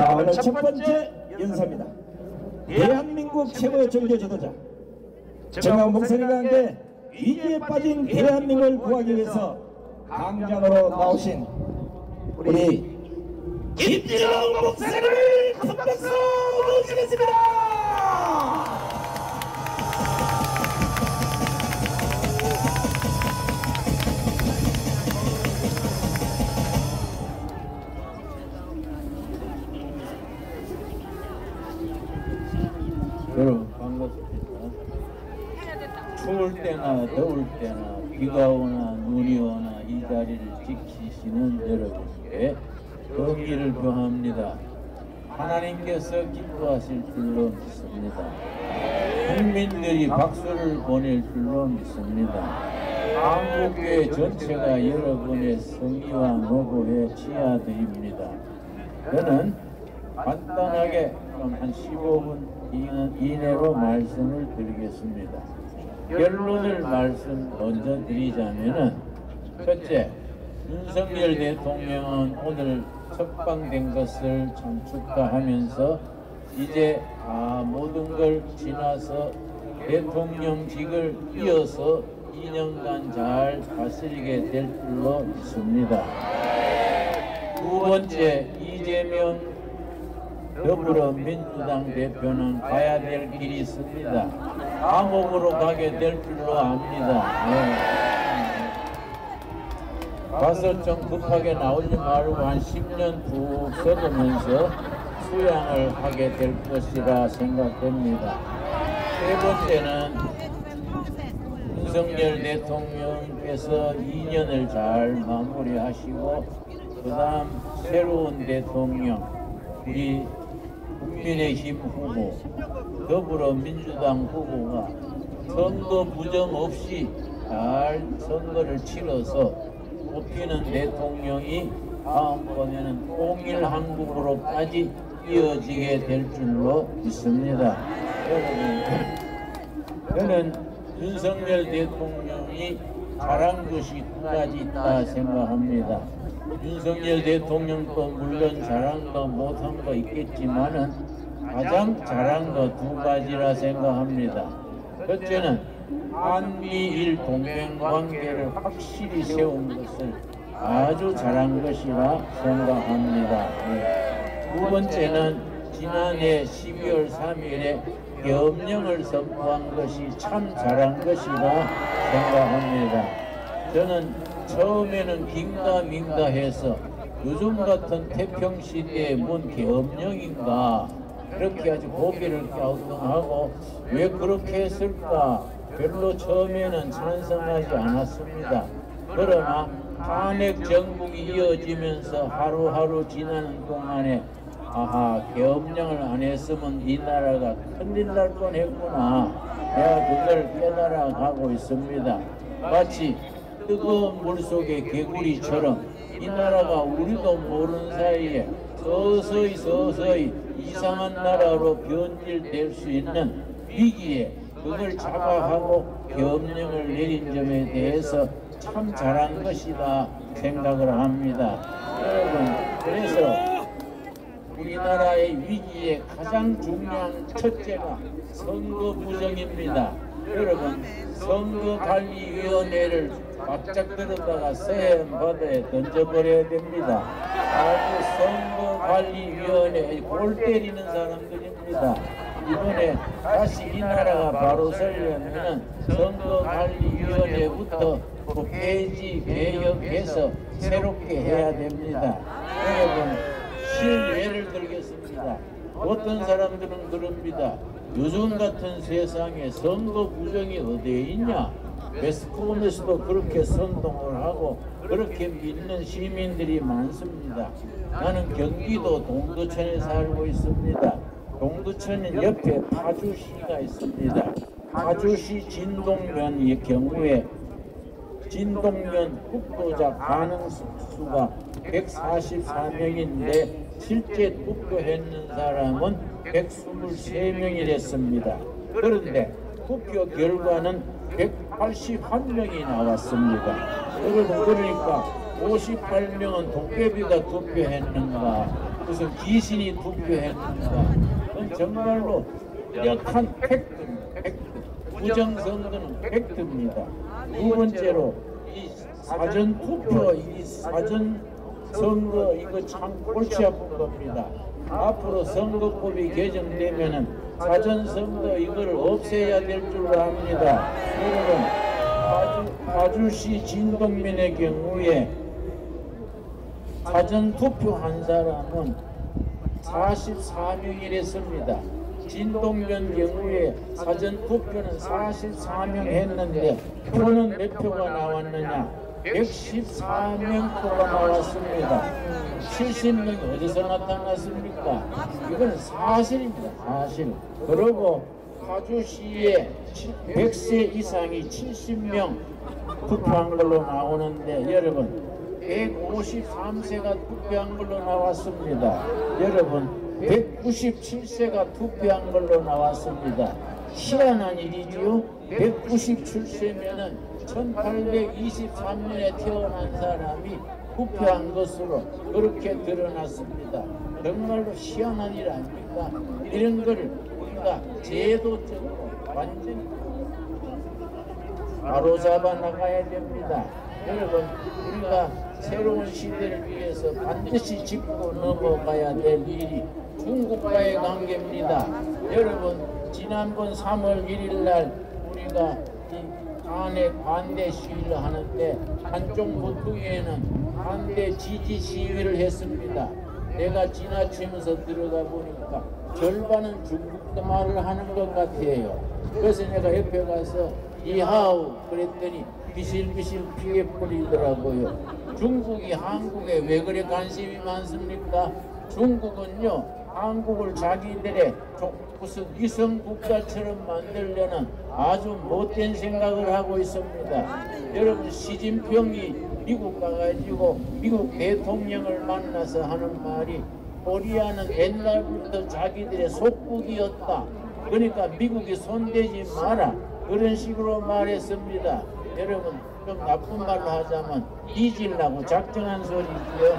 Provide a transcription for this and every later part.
자, 오늘 첫 번째 연사입니다. 대한민국 최고의 종교 지도자 정강 목소리가 함께 위기에 빠진 대한민국을 구하기 위해서 강장으로 나오신 우리 김진홍 목사님을 큰 박수 모시겠습니다. 여러분 반갑습니다. 추울 때나 더울 때나 비가 오나 눈이 오나 이 자리를 지키시는 여러분께 경의를 표합니다. 하나님께서 기뻐하실 줄로 믿습니다. 국민들이 박수를 보낼 줄로 믿습니다. 한국교회 전체가 여러분의 성의와 노고에 치하드립니다. 저는 간단하게 한 15분 이내로 말씀을 드리겠습니다. 결론을 말씀 먼저 드리자면은, 첫째, 윤석열 대통령은 오늘 석방된 것을 참 축하하면서 이제 모든 걸 지나서 대통령직을 이어서 2년간 잘 다스리게 될 줄로 믿습니다. 두 번째, 이재명 더불어민주당 대표는 가야 될 길이 있습니다. 감옥으로 가게 될 줄로 압니다. 가서 좀 급하게 나오지 말고 한 10년 푹 써두면서 수양을 하게 될 것이라 생각됩니다. 세 번째는 윤석열 대통령께서 2년을 잘 마무리하시고 그 다음 새로운 대통령, 우리 국민의힘 후보, 더불어민주당 후보가 선거 부정 없이 잘 선거를 치러서 뽑히는 대통령이 다음번에는 통일 한국으로까지 이어지게 될 줄로 믿습니다. 저는 윤석열 대통령이 잘한 것이 두 가지 있다 생각합니다. 윤석열 대통령도 물론 잘한 거 못한 거 있겠지만은 가장 잘한 거 두 가지라 생각합니다. 첫째는 한미일 동맹 관계를 확실히 세운 것을 아주 잘한 것이라 생각합니다. 두 번째는 지난해 12월 3일에 계엄령을 선포한 것이 참 잘한 것이라 생각합니다. 저는 처음에는 긴가민가 해서 요즘 같은 태평시대에 뭔 계엄령인가 그렇게 아주 고개를 갸우뚱하고 왜 그렇게 했을까 별로 처음에는 찬성하지 않았습니다. 그러나 탄핵 정국이 이어지면서 하루하루 지나는 동안에 계엄령을 안 했으면 이 나라가 큰일 날 뻔했구나, 내가 그걸 깨달아 가고 있습니다. 마치 뜨거운 물속의 개구리처럼 이 나라가 우리도 모르는 사이에 서서히 이상한 나라로 변질될 수 있는 위기에 그걸 자각하고 계엄령을 내린 점에 대해서 참 잘한 것이다 생각을 합니다. 여러분, 그래서 우리나라의 위기의 가장 중요한 첫째가 선거 부정입니다. 여러분, 선거관리위원회를 바짝 들었다가 서해안 바다에 던져버려야 됩니다. 아주 선거관리위원회에 골 때리는 사람들입니다. 이번에 다시 이 나라가 바로 서려면 선거관리위원회부터 폐지, 개혁해서 새롭게 해야 됩니다. 여러분, 실예를 들겠습니다. 어떤 사람들은 그럽니다. 요즘 같은 세상에 선거 부정이 어디에 있냐? 매스컴에서도 그렇게 선동을 하고 그렇게 믿는 시민들이 많습니다. 나는 경기도 동두천에 살고 있습니다. 동두천은 옆에 파주시가 있습니다. 파주시 진동면의 경우에 진동면 뚝도자 가능 수가 144명인데 실제 투표했는 사람은 123명이랬습니다. 그런데 투표 결과는 181명이 나왔습니다. 여러분, 그러니까 58명은 도깨비가 투표했는가, 무슨 귀신이 투표했는가. 그건 정말로 뚜렷한 팩트입니다. 팩트. 부정선거는 팩트입니다. 두 번째로 이 사전투표, 이 사전선거 이거 참 골치 아픈 겁니다. 앞으로 선거법이 개정되면은 사전선거 이걸 없애야 될 줄로 압니다. 여러분, 파주시 진동면의 경우에 사전투표한 사람은 44명이랬습니다. 진동면 경우에 사전투표는 44명 했는데 표는 몇 표가 나왔느냐? 114명 표가 나왔습니다. 70명이 어디서 나타났습니까? 이건 사실입니다. 사실. 그리고 파주시에 100세 이상이 70명 투표한 걸로 나오는데 여러분 153세가 투표한 걸로 나왔습니다. 여러분 197세가 투표한 걸로 나왔습니다. 희한한 일이지요. 197세면은 1823년에 태어난 사람이 투표한 것으로 그렇게 드러났습니다. 정말로 희한한 일 아닙니까? 이런 걸 우리가 제도적으로 완전히 바로잡아 나가야 됩니다. 여러분, 우리가 새로운 시대를 위해서 반드시 짚고 넘어가야 될 일이 중국과의 관계입니다. 여러분, 지난번 3월 1일 날 우리가 탄핵 반대 시위를 하는데 한쪽 모퉁이에는 반대 지지 시위를 했습니다. 내가 지나치면서 들어가 보니까 절반은 중국도 말을 하는 것 같아요. 그래서 내가 옆에 가서 이하우 그랬더니 비실비실 피해 뿌리더라고요. 중국이 한국에 왜 그래 관심이 많습니까? 중국은요, 한국을 자기들의 무슨 위성 국가처럼 만들려는 아주 못된 생각을 하고 있습니다. 여러분, 시진핑이 미국 가가지고 미국 대통령을 만나서 하는 말이 코리아는 옛날부터 자기들의 속국이었다. 그러니까 미국이 손대지 마라. 그런 식으로 말했습니다. 여러분, 좀 나쁜 말로 하자면 잊으려고 작정한 소리지요.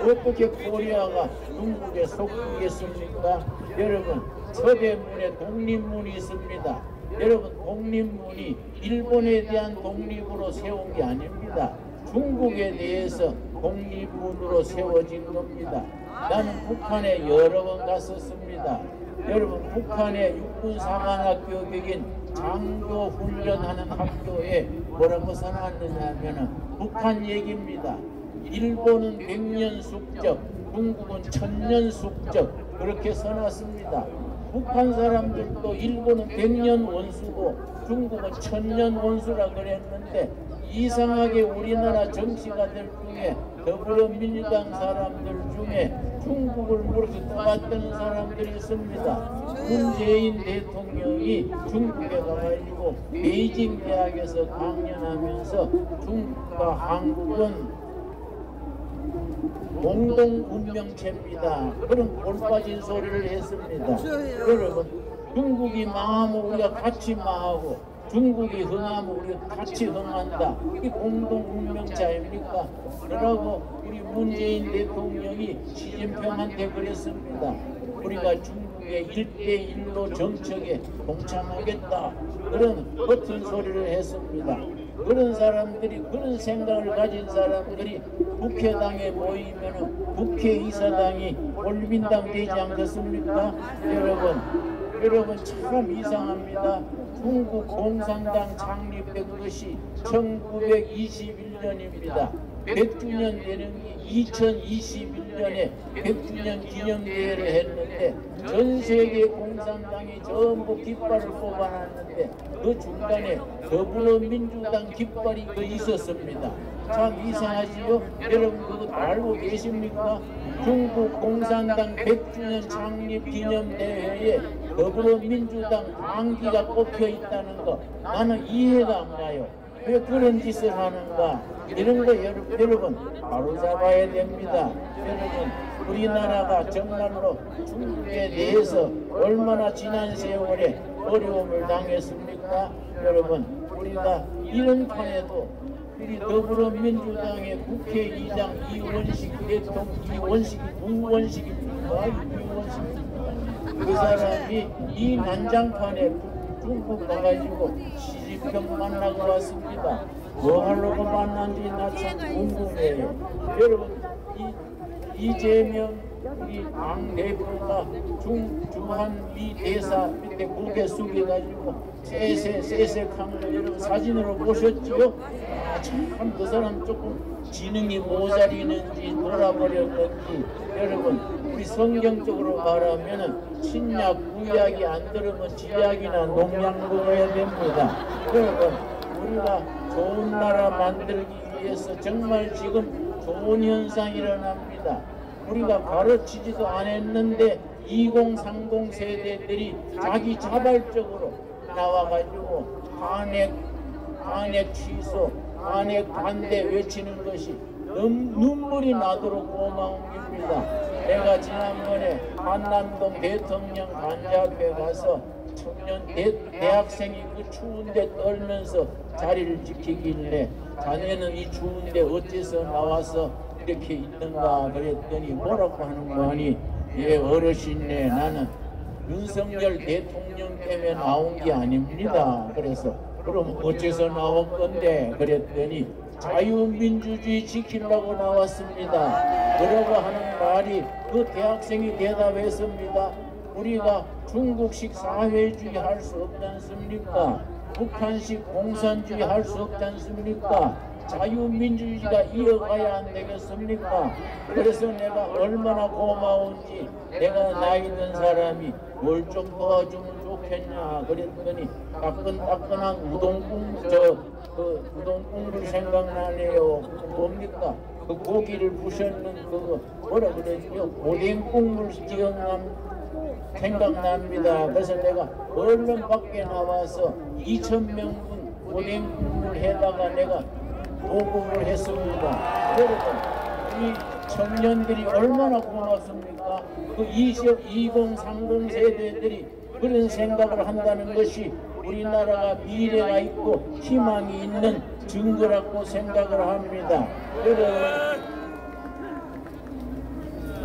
어떻게 코리아가 중국의 속국이었습니까? 여러분, 서대문에 독립문이 있습니다. 여러분, 독립문이 일본에 대한 독립으로 세운 게 아닙니다. 중국에 대해서 독립문으로 세워진 겁니다. 나는 북한에 여러 번 갔었습니다. 여러분, 북한의 육군사관학교 격인 장교 훈련하는 학교에 뭐라고 써놨느냐 하면은 북한 얘기입니다. 일본은 100년 숙적, 중국은 1000년 숙적, 그렇게 써놨습니다. 북한 사람들도 일본은 100년 원수고 중국은 1000년 원수라 그랬는데 이상하게 우리나라 정치가들 중에 더불어민주당 사람들 중에 중국을 그렇게 떠받드는 사람들이 있습니다. 문재인 대통령이 중국에 가가지고 베이징 대학에서 강연하면서 중국과 한국은 공동 운명체입니다. 그런 골빠진 소리를 했습니다. 여러분, 중국이 망하면 우리가 같이 망하고 중국이 흥하면 우리가 같이 흥한다. 이게 공동 운명체 아닙니까? 그러고 우리 문재인 대통령이 시진핑한테 그랬습니다. 우리가 중국의 1대1로 정책에 동참하겠다. 그런 버튼 소리를 했습니다. 그런 사람들이, 그런 생각을 가진 사람들이 국회당에 모이면 국회의사당이 올민당 되지 않겠습니까? 여러분 참 이상합니다. 중국 공산당 창립된 것이 1921년입니다. 100주년 되는 게 2021년에 100주년 기념대회를 했는데 전 세계 공산당이 전부 깃발을 뽑아놨는데 그 중간에 더불어민주당 깃발이 있었습니다. 참 이상하지요? 여러분 그거 알고 계십니까? 중국 공산당 100주년 창립 기념대회에 더불어민주당 당기가 꼽혀 있다는 거 나는 이해가 안 가요. 왜 그런 짓을 하는가? 이런 거 여러분 바로 잡아야 됩니다. 여러분, 우리나라가 정말로 중국에 대해서 얼마나 지난 세월에 어려움을 당했습니까? 여러분, 우리가 이런 판에도 우리 더불어민주당의 국회의장 이원식이 부원식입니까? 그 사람이 이 난장판에 중국 가가지고 시집병 만나고 왔습니다. 뭐 하려고 만난지 나 참 궁금해요. 여러분, 이재명 우리 당 대표가 주한 미 대사 밑에 고개 숙여가지고 세색한 거 여러분 사진으로 보셨지요? 참 그 사람 조금 지능이 모자리는지 돌아버렸는지. 여러분, 우리 성경적으로 말하면은 신약 구약이 안 들으면 지약이나 농약 먹어야 됩니다. 여러분, 우리가 좋은 나라 만들기 위해서 정말 지금 좋은 현상이 일어납니다. 우리가 가르치지도 않았는데 2030 세대들이 자기 자발적으로 나와가지고 탄핵 취소, 탄핵 반대 외치는 것이 눈물이 나도록 고마운 겁니다. 내가 지난번에 한남동 대통령 관저앞에 가서 청년 대학생이 그 추운데 떨면서 자리를 지키길래 자네는 이 추운데 어째서 나와서 이렇게 있는가 그랬더니 뭐라고 하는 거 아니? 예, 어르신네, 나는 윤석열 대통령 때문에 나온 게 아닙니다. 그래서 그럼 어째서 나온 건데? 그랬더니 자유민주주의 지키려고 나왔습니다. 그러고 하는 말이 그 대학생이 대답했습니다. 우리가 중국식 사회주의 할 수 없지 않습니까? 북한식 공산주의 할 수 없지 않습니까? 자유민주주의가 이어가야 안 되겠습니까? 그래서 내가 얼마나 고마운지, 내가 나이 든 사람이 뭘 좀 도와주면 좋겠냐 그랬더니 따끈따끈한 우동국물 생각나네요. 뭡니까? 그 고기를 부셨는 그거 뭐라 그러죠? 오뎅국물 생각납니다. 그래서 내가 얼른 밖에 나와서 2000명분 오뎅국물 해다가 내가 보급을 했습니다. 여러분, 이 청년들이 얼마나 고맙습니까? 그 2030 세대들이 그런 생각을 한다는 것이 우리나라가 미래가 있고 희망이 있는 증거라고 생각을 합니다. 여러분,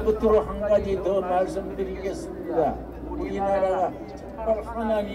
끝으로 한 가지 더 말씀드리겠습니다. 우리나라가 정말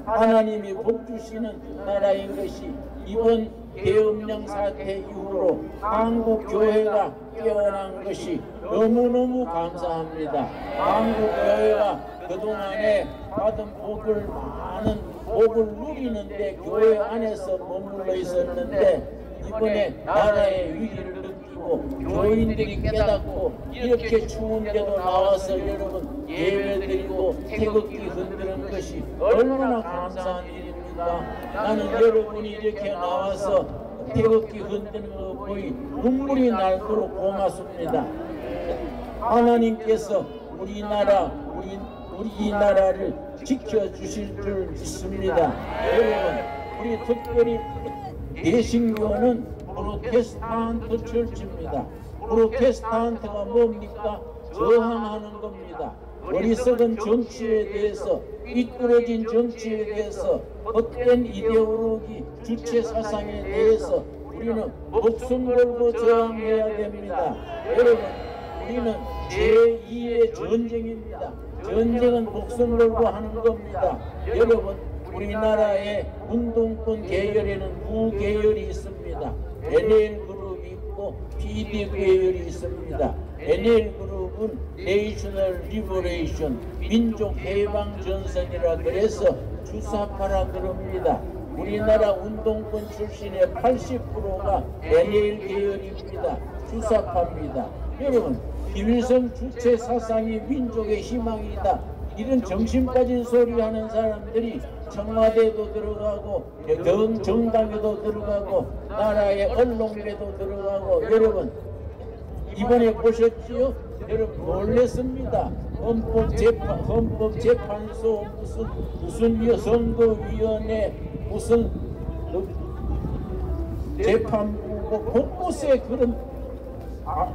하나님이 복 주시는 나라인 것이 이번 계엄령 사태 이후로 한국 교회가 깨어난 것이 너무너무 감사합니다. 한국 교회가 그동안에 받은 많은 복을 누리는데 교회 안에서 머물러 있었는데 이번에 나라의 위기를 느끼고 교인들이 깨닫고 이렇게 추운데도 나와서 여러분 예배드리고 태극기 흔드는 것이 얼마나 감사한 일입니까? 나는 여러분이 이렇게 나와서 태극기 흔드는 거 보이 눈물이 나도록 고맙습니다. 하나님께서 우리 나라를 지켜주실 줄 믿습니다. 여러분, 우리 특별히 개신교는 프로테스탄트 철치입니다. 프로테스탄트가 뭡니까? 저항하는 겁니다. 어리석은 정치에 대해서, 삐뚤어진 정치에 대해서, 헛된 이데올로기, 주체 사상에 대해서 우리는 목숨 걸고 저항해야 됩니다. 여러분, 우리는 제2의 전쟁입니다. 전쟁은 목숨 걸고 하는 겁니다. 여러분, 우리나라의 운동권 계열에는 두 계열이 있습니다. NL 그룹이 있고 PD 계열이 있습니다. NL 그룹은 내셔널 리버레이션, 민족 해방 전선이라 그래서 주사파라 그럽니다. 우리나라 운동권 출신의 80%가 NL 계열입니다. 주사파입니다. 여러분, 김일성 주체 사상이 민족의 희망이다. 이런 정신 빠진 소리 하는 사람들이 청와대도 들어가고 정당에도 들어가고 나라의 언론에도 들어가고. 여러분, 이번에 보셨지요? 여러분, 놀랬습니다. 헌법재판소 무슨 선거위원회 무슨 재판부 곳곳에 그런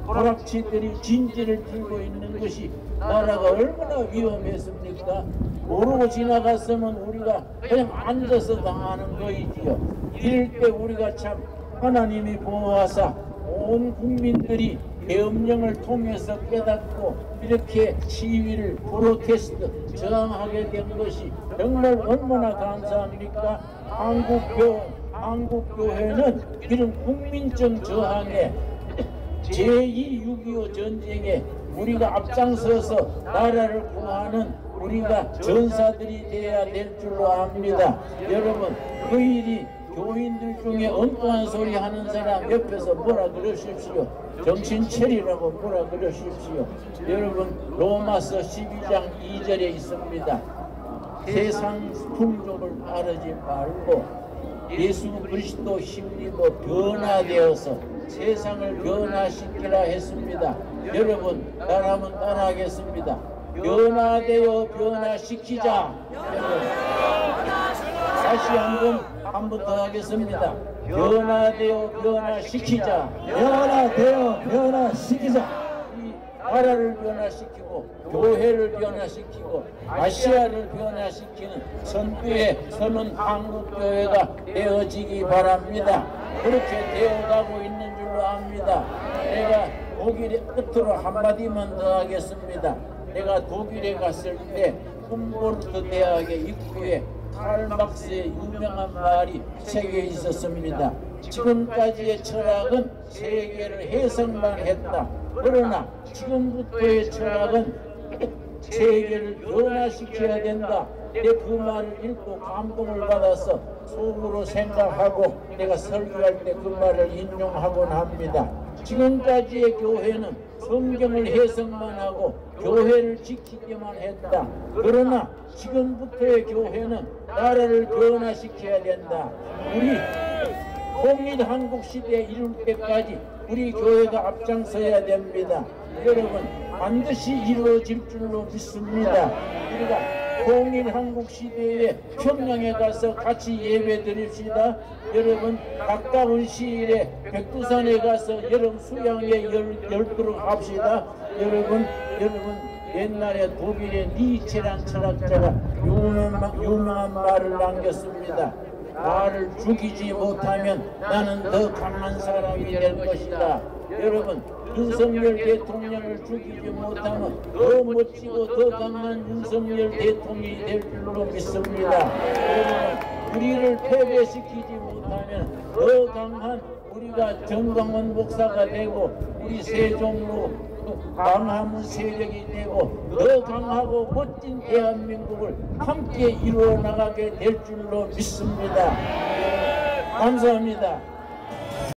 불확치들이 진지를 들고 있는 것이 나라가 얼마나 위험했습니까? 모르고 지나갔으면 우리가 그냥 앉아서 당하는 거이지요. 이럴 때 우리가 참 하나님이 보호하사 온 국민들이 계엄령을 통해서 깨닫고 이렇게 시위를 프로테스트 저항하게 된 것이 정말 얼마나 감사합니까? 한국교회는 이런 국민적 저항에 제2 6.25 전쟁에 우리가 앞장서서 나라를 구하는 우리가 전사들이 되어야 될 줄로 압니다. 여러분, 그 일이 교인들 중에 엉뚱한 소리 하는 사람 옆에서 뭐라 그러십시오. 정신 차리라고 뭐라 그러십시오. 여러분, 로마서 12장 2절에 있습니다. 세상 풍조를 따르지 말고 예수 그리스도 힘입어 변화되어서 세상을 변화시키라 했습니다. 여러분, 따라하면 따라하겠습니다. 변화되어 변화시키자. 다시 한 번 더 하겠습니다. 변화되어 변화시키자. 변화되어 변화시키자. 나라를 변화시키고 교회를 변화시키고 아시아를 변화시키는 선두에 서는 한국교회가 되어지기 바랍니다. 그렇게 되어가고 있는 줄로 압니다. 내가 독일의 끝으로 한마디만 더 하겠습니다. 내가 독일에 갔을 때 훔보르트 대학의 입구에 칼 막스의 유명한 말이 새겨 있었습니다. 지금까지의 철학은 세계를 해석만 했다. 그러나 지금부터의 철학은 세계를 변화시켜야 된다. 내 그 말을 읽고 감동을 받아서 속으로 생각하고 내가 설교할 때 그 말을 인용하곤 합니다. 지금까지의 교회는 성경을 해석만 하고 교회를 지키기만 했다. 그러나 지금부터의 교회는 나라를 변화시켜야 된다. 우리 통일 한국 시대에 이룰 때까지 우리 교회가 앞장서야 됩니다. 여러분, 반드시 이루어질 줄로 믿습니다. 우리가 통일 한국 시대에 평양에 가서 같이 예배 드립시다. 여러분, 가까운 시일에 백두산에 가서 여름 수양에 열도록 합시다. 여러분 옛날에 독일의 니체란 철학자가 유명한 말을 남겼습니다. 나를 죽이지 못하면 나는 더 강한 사람이 될 것이다. 여러분, 윤석열 대통령을 죽이지 못하면 더 멋지고 더 강한 윤석열 대통령이 될 줄로 믿습니다. 여러분, 우리를 패배시키지 못하면 더 강한 우리가 정광훈 목사가 되고 우리 세종로 강화문 세력이 되고 더 강하고 멋진 대한민국을 함께 이루어 나가게 될 줄로 믿습니다. 감사합니다.